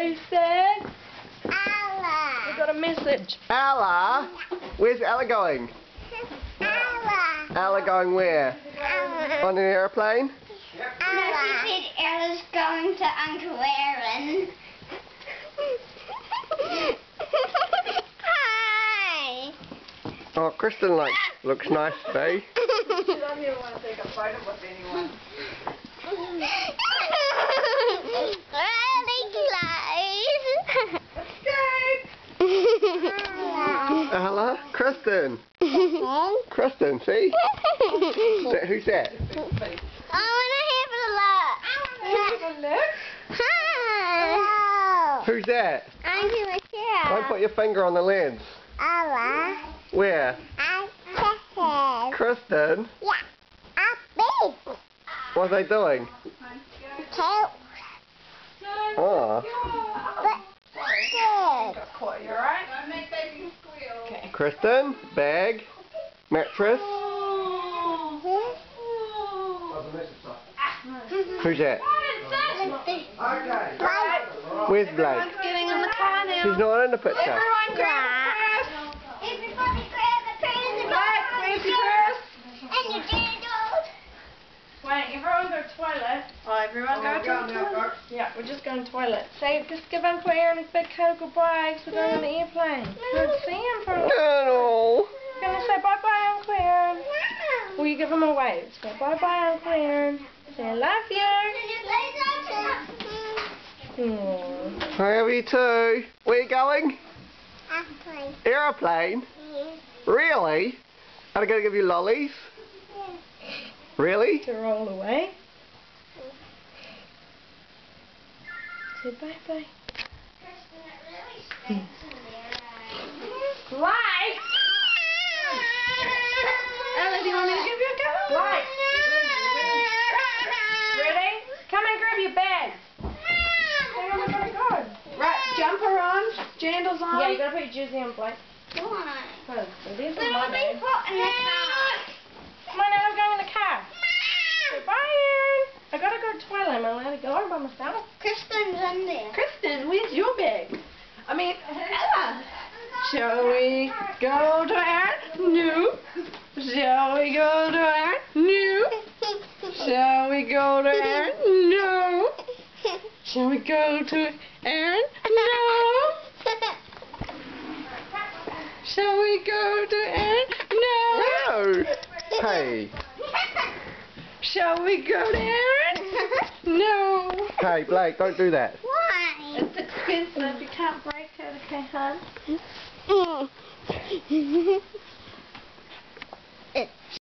Who said? Ella. We got a message. Ella? Where's Ella going? Ella. Ella going where? On an aeroplane? No, she said Ella's going to Uncle Aaron. Hi. Oh, Kristen looks nice today. She doesn't even want to take a photo with anyone. Ella? Kristen? Kristen, see? Who's that? I want to have a look. Hi. Who's that? I'm Michelle. Don't put your finger on the lens. Ella. Where? I'm Kristen. Kristen? Yeah. I'm big. What are they doing? Help. Oh. You alright? Don't make baby squeal. Okay. Kristen? Bag? Mattress? Who's that? Where's Blake? Everyone's getting in the car now. She's not in the picture. Everyone grab Chris. Everybody grab a present. Blake, where's Chris? And your candles. Wait, everyone go toilet. Oh, everyone go to the toilet. Yeah, we're just going toilet. Say, just give Uncle Aaron a big hug goodbye because we're going on the airplane. Can't see him for a while. No. Gonna say bye-bye, Uncle Aaron. Will you give him a wave? Say bye-bye, Uncle Aaron. Say I love you. Aww. I love you too. Where are you going? Aeroplane? Really? Are they going to give you lollies? Really? To roll away. Say bye-bye. Blake! Ella, do you want me to give you a cup? Blake! Ready? Come and grab your bag. Hang on, we gotta go. Right, jumper on, jandals on. Yeah, you gotta put your jersey on, Blake. Why? Because there's It'll my be bag. hot in the car. Come on, now we're going in the car. Say bye, Aaron. I gotta go to the toilet. Am I allowed to go by myself? Kristen's in there. Kristen, where's your bag? I mean, Ella. Shall we go to Aaron? No. Shall we go to Aaron? No. Shall we go to Aaron? No. Shall we go to Aaron? No. Shall we go to Aaron? No. No. Hey. Shall we go to Aaron? No. Hey, Blake, don't do that. Why? It's expensive. You can't break it, okay, hon? It's